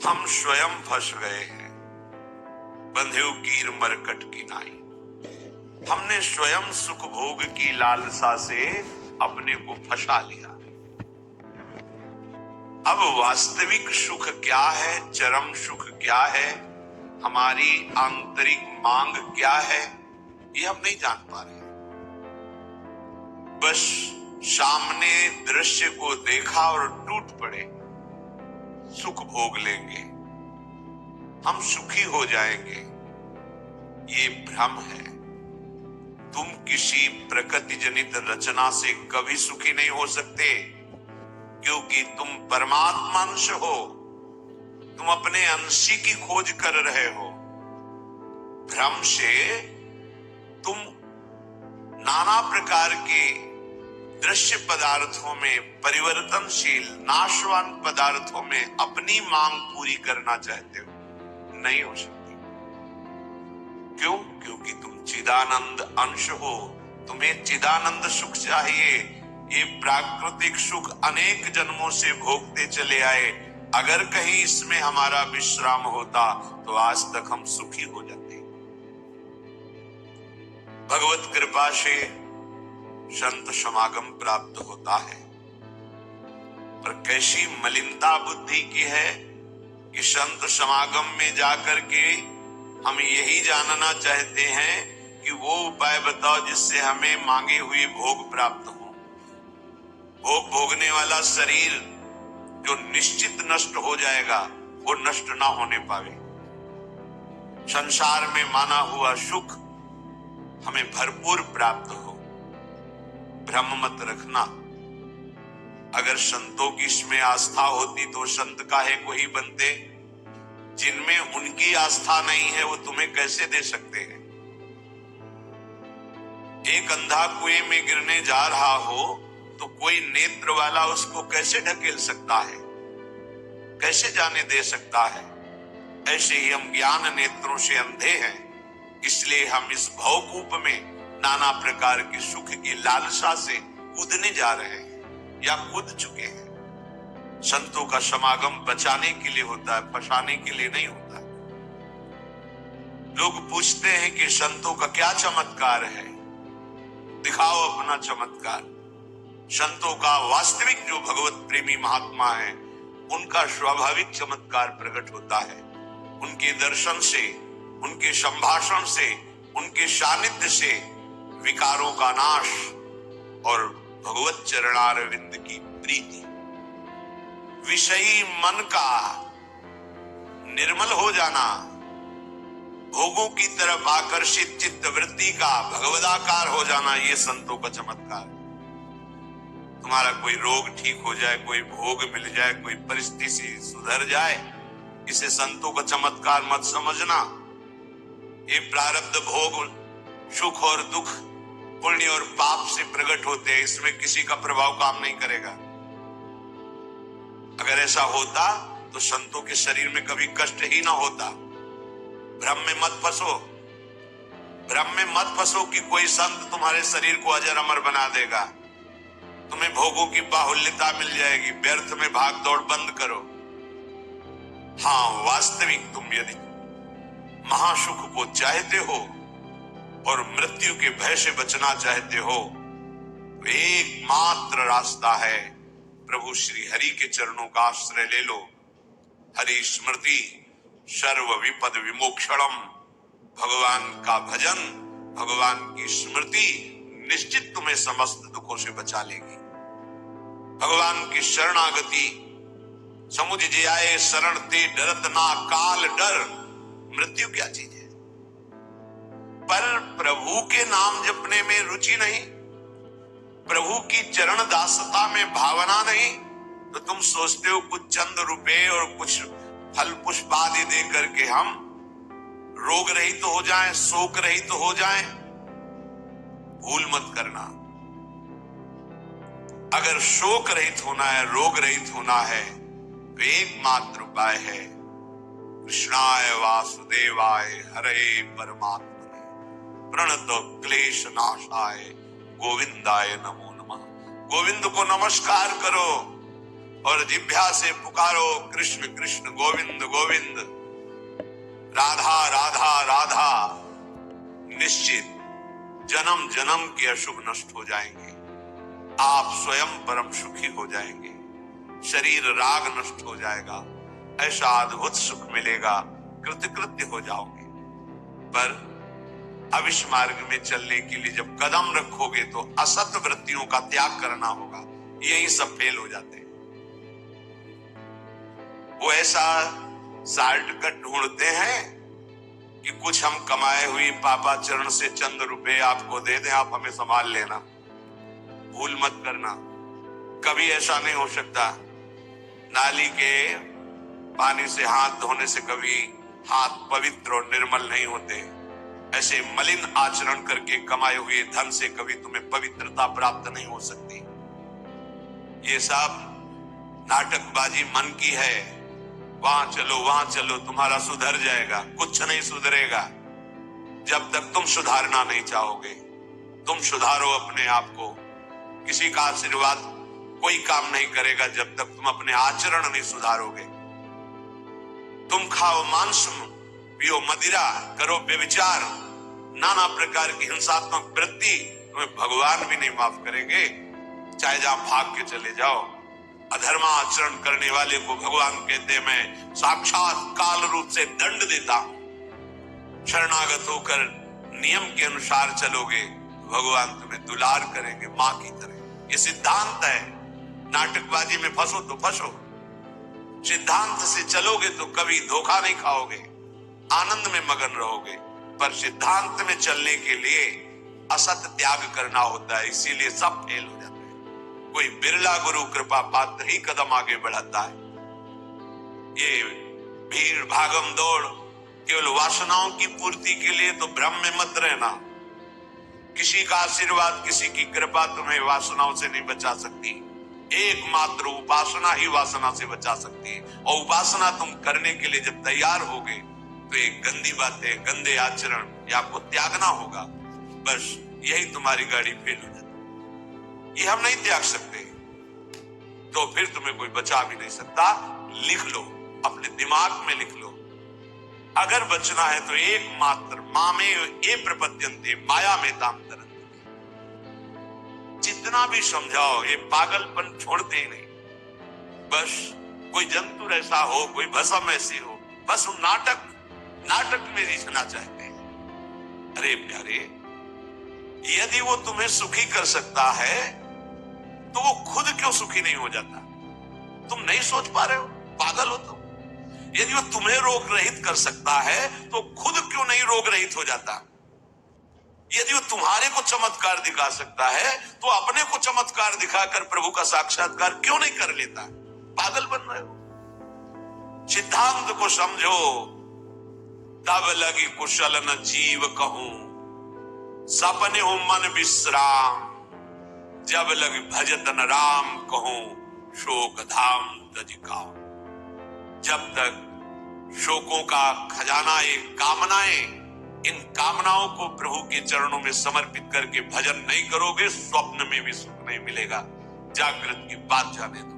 हम स्वयं फंस गए हैं बंधे कीर मरकट की नाई। हमने स्वयं सुख भोग की लालसा से अपने को फंसा लिया। अब वास्तविक सुख क्या है, चरम सुख क्या है, हमारी आंतरिक मांग क्या है, ये हम नहीं जान पा रहे। बस सामने दृश्य को देखा और टूट पड़े, सुख भोग लेंगे, हम सुखी हो जाएंगे। ये भ्रम है। तुम किसी प्रकृति जनित रचना से कभी सुखी नहीं हो सकते, क्योंकि तुम परमात्मा अंश हो। तुम अपने अंशी की खोज कर रहे हो। भ्रम से तुम नाना प्रकार के दृश्य पदार्थों में, परिवर्तनशील नाशवान पदार्थों में अपनी मांग पूरी करना चाहते हो। नहीं हो सकती। क्यों? क्योंकि तुम चिदानंद अंश हो। तुम्हें चिदानंद सुख चाहिए। ये प्राकृतिक सुख अनेक जन्मों से भोगते चले आए। अगर कहीं इसमें हमारा विश्राम होता तो आज तक हम सुखी हो जाते। भगवत कृपा से संत समागम प्राप्त होता है, पर कैसी मलिनता बुद्धि की है कि संत समागम में जाकर के हम यही जानना चाहते हैं कि वो उपाय बताओ जिससे हमें मांगे हुए भोग प्राप्त हो। भोग भोगने वाला शरीर जो निश्चित नष्ट हो जाएगा, वो नष्ट ना होने पावे। संसार में माना हुआ सुख हमें भरपूर प्राप्त हो। भ्रम मत रखना। अगर संतों की इसमें आस्था होती तो संत काहे को ही बनते। जिनमें उनकी आस्था नहीं है वो तुम्हें कैसे दे सकते हैं। एक अंधा कुएं में गिरने जा रहा हो तो कोई नेत्र वाला उसको कैसे ढकेल सकता है, कैसे जाने दे सकता है। ऐसे ही हम ज्ञान नेत्रों से अंधे हैं। इसलिए हम इस भवकूप में नाना प्रकार के सुख की लालसा से कूदने जा रहे हैं या कूद चुके हैं। संतों का समागम बचाने के लिए होता है, फंसाने के लिए नहीं होता। लोग पूछते हैं कि संतों का क्या चमत्कार है, दिखाओ अपना चमत्कार। संतों का वास्तविक जो भगवत प्रेमी महात्मा है, उनका स्वाभाविक चमत्कार प्रकट होता है। उनके दर्शन से, उनके संभाषण से, उनके सानिध्य से विकारों का नाश और भगवत चरणारविंद की प्रीति, विषयी मन का निर्मल हो जाना, भोगों की तरफ आकर्षित चित्त वृत्ति का भगवदाकार हो जाना, ये संतों का चमत्कार। तुम्हारा कोई रोग ठीक हो जाए, कोई भोग मिल जाए, कोई परिस्थिति सुधर जाए, इसे संतों का चमत्कार मत समझना। ये प्रारब्ध भोग, सुख और दुख, पुण्य और पाप से प्रकट होते हैं। इसमें किसी का प्रभाव काम नहीं करेगा। अगर ऐसा होता तो संतों के शरीर में कभी कष्ट ही ना होता। भ्रम में मत फंसो। भ्रम में मत फंसो कि कोई संत तुम्हारे शरीर को अजर अमर बना देगा, तुम्हें भोगों की बाहुल्यता मिल जाएगी। व्यर्थ में भाग दौड़ बंद करो। हाँ, वास्तविक तुम यदि महासुख को चाहते हो और मृत्यु के भय से बचना चाहते हो तो एकमात्र रास्ता है, प्रभु श्री हरि के चरणों का आश्रय ले लो। हरि स्मृति सर्व विपद विमोक्षणम। भगवान का भजन, भगवान की स्मृति निश्चित तुम्हें समस्त दुखों से बचा लेगी। भगवान की शरणागति, समुझ जे आए शरण ते डरत ना काल डर। मृत्यु क्या चीज है? पर प्रभु के नाम जपने में रुचि नहीं, प्रभु की चरण दासता में भावना नहीं, तो तुम सोचते हो कुछ चंद रुपए और कुछ फल पुष्प आदि दे करके हम रोग रहित तो हो जाएं, शोक रहित तो हो जाएं। भूल मत करना। अगर शोक रहित होना है, रोग रहित होना है, तो एकमात्र उपाय है कृष्णाय वासुदेवाय हरे परमात्मने प्रणत क्लेश नाशाय गोविंदाय नमो नमः। गोविंद को नमस्कार करो। और जिह्वा से पुकारो कृष्ण कृष्ण गोविंद गोविंद, राधा राधा राधा, निश्चित जन्म जन्म के अशुभ नष्ट हो जाएंगे। आप स्वयं परम सुखी हो जाएंगे, शरीर राग नष्ट हो जाएगा, ऐसा अद्भुत सुख मिलेगा, कृतकृत्य हो जाओगे। पर अब इस मार्ग में चलने के लिए जब कदम रखोगे तो असत वृत्तियों का त्याग करना होगा। यही सब फेल हो जाते हैं। वो ऐसा शॉर्टकट ढूंढते हैं कि कुछ हम कमाए हुई पापाचरण से चंद रुपए आपको दे दें, आप हमें संभाल लेना, भूल मत करना। कभी ऐसा नहीं हो सकता। नाली के पानी से हाथ धोने से कभी हाथ पवित्र और निर्मल नहीं होते। ऐसे मलिन आचरण करके कमाए हुए धन से कभी तुम्हें पवित्रता प्राप्त नहीं हो सकती। ये सब नाटकबाजी मन की है। वहां चलो तुम्हारा सुधर जाएगा। कुछ नहीं सुधरेगा जब तक तुम सुधारना नहीं चाहोगे। तुम सुधारो अपने आप को। किसी का आशीर्वाद कोई काम नहीं करेगा जब तक तुम अपने आचरण नहीं सुधारोगे। तुम खाओ मांस, पियो मदिरा, करो व्यभिचार, नाना प्रकार की हिंसात्मक वृत्ति, तुम्हें भगवान भी नहीं माफ करेंगे, चाहे जहां भाग के चले जाओ। अधर्माचरण करने वाले को भगवान कहते मैं साक्षात काल रूप से दंड देता हूं। शरणागत होकर नियम के अनुसार चलोगे, भगवान तुम्हें दुलार करेंगे मां की तरह। ये सिद्धांत है। नाटकबाजी में फंसो तो फंसो, सिद्धांत से चलोगे तो कभी धोखा नहीं खाओगे, आनंद में मगन रहोगे। पर सिद्धांत में चलने के लिए असत त्याग करना होता है, इसीलिए सब फेल हो जाते हैं। कोई बिरला गुरु कृपा पात्र ही कदम आगे बढ़ाता है। ये भीड़ भागम दौड़ केवल वासनाओं की पूर्ति के लिए तो भ्रम में मत रहना। किसी का आशीर्वाद, किसी की कृपा तुम्हें वासनाओं से नहीं बचा सकती। एकमात्र उपासना ही वासना से बचा सकती है। और उपासना तुम करने के लिए जब तैयार होगे तो एक गंदी बातें, गंदे आचरण ये आपको त्यागना होगा। बस यही तुम्हारी गाड़ी फेल हो जाती। ये हम नहीं त्याग सकते तो फिर तुम्हें कोई बचा भी नहीं सकता। लिख लो, अपने दिमाग में लिख लो, अगर बचना है तो एकमात्र मामे ए प्रपद्यन्ते माया में ताम तरन्ते। जितना भी समझाओ ये पागलपन छोड़ते ही नहीं। बस कोई जंतु ऐसा हो, कोई भस्म ऐसी हो, बस वो नाटक में रिझना चाहते हैं। अरे प्यारे, यदि वो तुम्हें सुखी कर सकता है तो वो खुद क्यों सुखी नहीं हो जाता? तुम नहीं सोच पा रहे हो? पागल हो तुम। यदि वो तुम्हें रोग रहित कर सकता है तो खुद क्यों नहीं रोग रहित हो जाता? यदि वो तुम्हारे को चमत्कार दिखा सकता है तो अपने को चमत्कार दिखाकर प्रभु का साक्षात्कार क्यों नहीं कर लेता? पागल बन रहे हो। सिद्धांत को समझो, तब लगी कुशल न जीव कहूं, सपने हो मन विश्राम, जब लग भजत न राम कहूं, शोक धाम तजिकाओ। जब तक शोकों का खजाना एक कामनाएं, इन कामनाओं को प्रभु के चरणों में समर्पित करके भजन नहीं करोगे, स्वप्न में भी सुख नहीं मिलेगा। जागृत की बात जाने दो।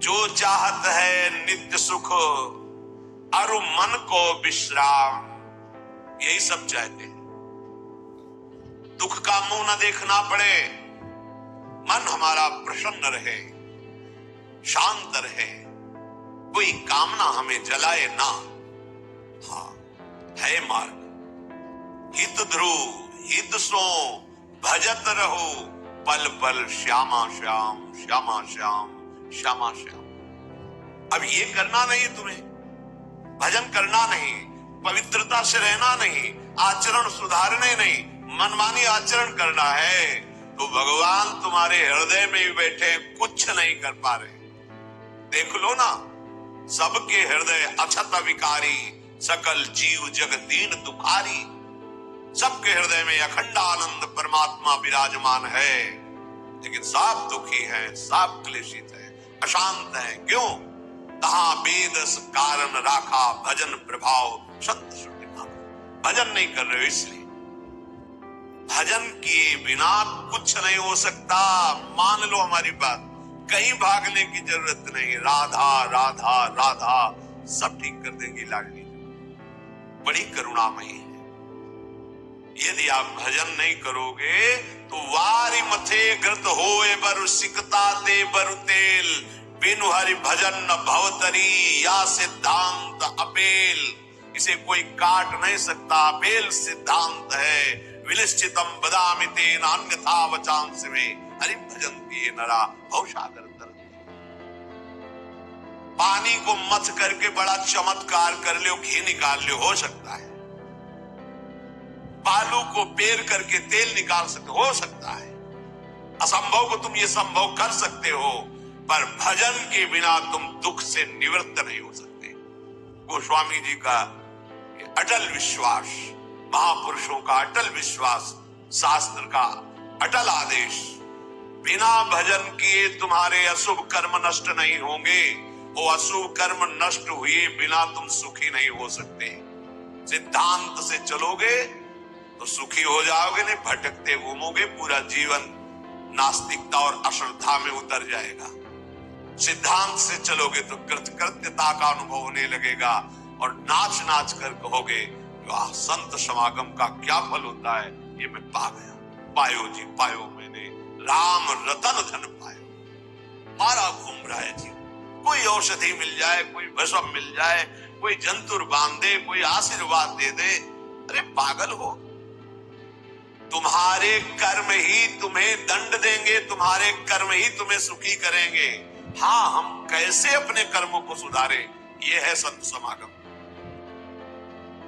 जो चाहत है नित्य सुख, अरु मन को विश्राम, यही सब चाहते हैं। दुख का मुंह न देखना पड़े, मन हमारा प्रसन्न रहे, शांत रहे, कोई कामना हमें जलाए ना। हाँ, है मार्ग। हित ध्रुव हित सो भजत रहो, पल पल श्यामा श्याम श्यामा श्याम श्यामा श्याम। अब ये करना नहीं तुम्हें, भजन करना नहीं, पवित्रता से रहना नहीं, आचरण सुधारने नहीं, मनमानी आचरण करना है तो भगवान तुम्हारे हृदय में ही बैठे कुछ नहीं कर पा रहे। देख लो ना, सबके हृदय अछत विकारी, सकल जीव जग दीन दुखारी। सबके हृदय में अखंड आनंद परमात्मा विराजमान है, लेकिन सब दुखी है, सब क्लेशित है, अशांत है। क्यों? तहां वेदस कारण राखा भजन प्रभाव संत श्रुति भाव। भजन नहीं कर रहे हो इसलिए। भजन किए बिना कुछ नहीं हो सकता। मान लो हमारी बात। कहीं भागने की जरूरत नहीं। राधा राधा राधा सब ठीक कर देंगी लाडली, बड़ी करुणामयी है। यदि आप भजन नहीं करोगे तो वारी मथे ग्रत होए बरु सिकता दे बरु तेल, बिनु हरि भजन न भवतरी या सिद्धांत अपेल। इसे कोई काट नहीं सकता, अपेल सिद्धांत है। विलिश्चितम बदामि तेन अन्यथा वचांसि में, हरि भजन दिए नरा भवसागर तर। पानी को मथ करके बड़ा चमत्कार कर लो, घी निकाल लो, हो सकता है। बालू को पेर करके तेल निकाल सकते, हो सकता है। असंभव को तुम ये संभव कर सकते हो, पर भजन के बिना तुम दुख से निवृत्त नहीं हो सकते। गोस्वामी जी का अटल विश्वास, महापुरुषों का अटल विश्वास, शास्त्र का अटल आदेश, बिना भजन किए तुम्हारे अशुभ कर्म नष्ट नहीं होंगे। वो अशुभ कर्म नष्ट हुए बिना तुम सुखी नहीं हो सकते। सिद्धांत से चलोगे तो सुखी हो जाओगे, नहीं भटकते घूमोगे, पूरा जीवन नास्तिकता और अश्रद्धा में उतर जाएगा। सिद्धांत से चलोगे तो कृतकृत्यता का अनुभव होने लगेगा और नाच नाच कर कहोगे वाह, संत समागम का क्या फल होता है, ये मैं पा गया। पायो जी पायो, मैंने राम रतन धन पायो। मारा घूम रहा है जी, कोई औषधि मिल जाए, कोई भस्म मिल जाए, कोई जंतुर बांध दे, कोई आशीर्वाद दे दे, अरे पागल हो। तुम्हारे कर्म ही तुम्हें दंड देंगे, तुम्हारे कर्म ही तुम्हें सुखी करेंगे। हाँ, हम कैसे अपने कर्मों को सुधारें, ये है संत समागम।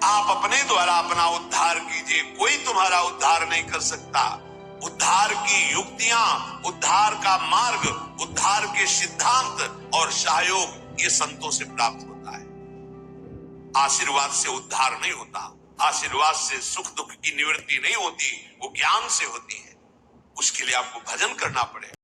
आप अपने द्वारा अपना उद्धार कीजिए, कोई तुम्हारा उद्धार नहीं कर सकता। उद्धार की युक्तियां, उद्धार का मार्ग, उद्धार के सिद्धांत और सहयोग ये संतों से प्राप्त होता है। आशीर्वाद से उद्धार नहीं होता, आशीर्वाद से सुख दुख की निवृत्ति नहीं होती, वो ज्ञान से होती है। उसके लिए आपको भजन करना पड़ेगा।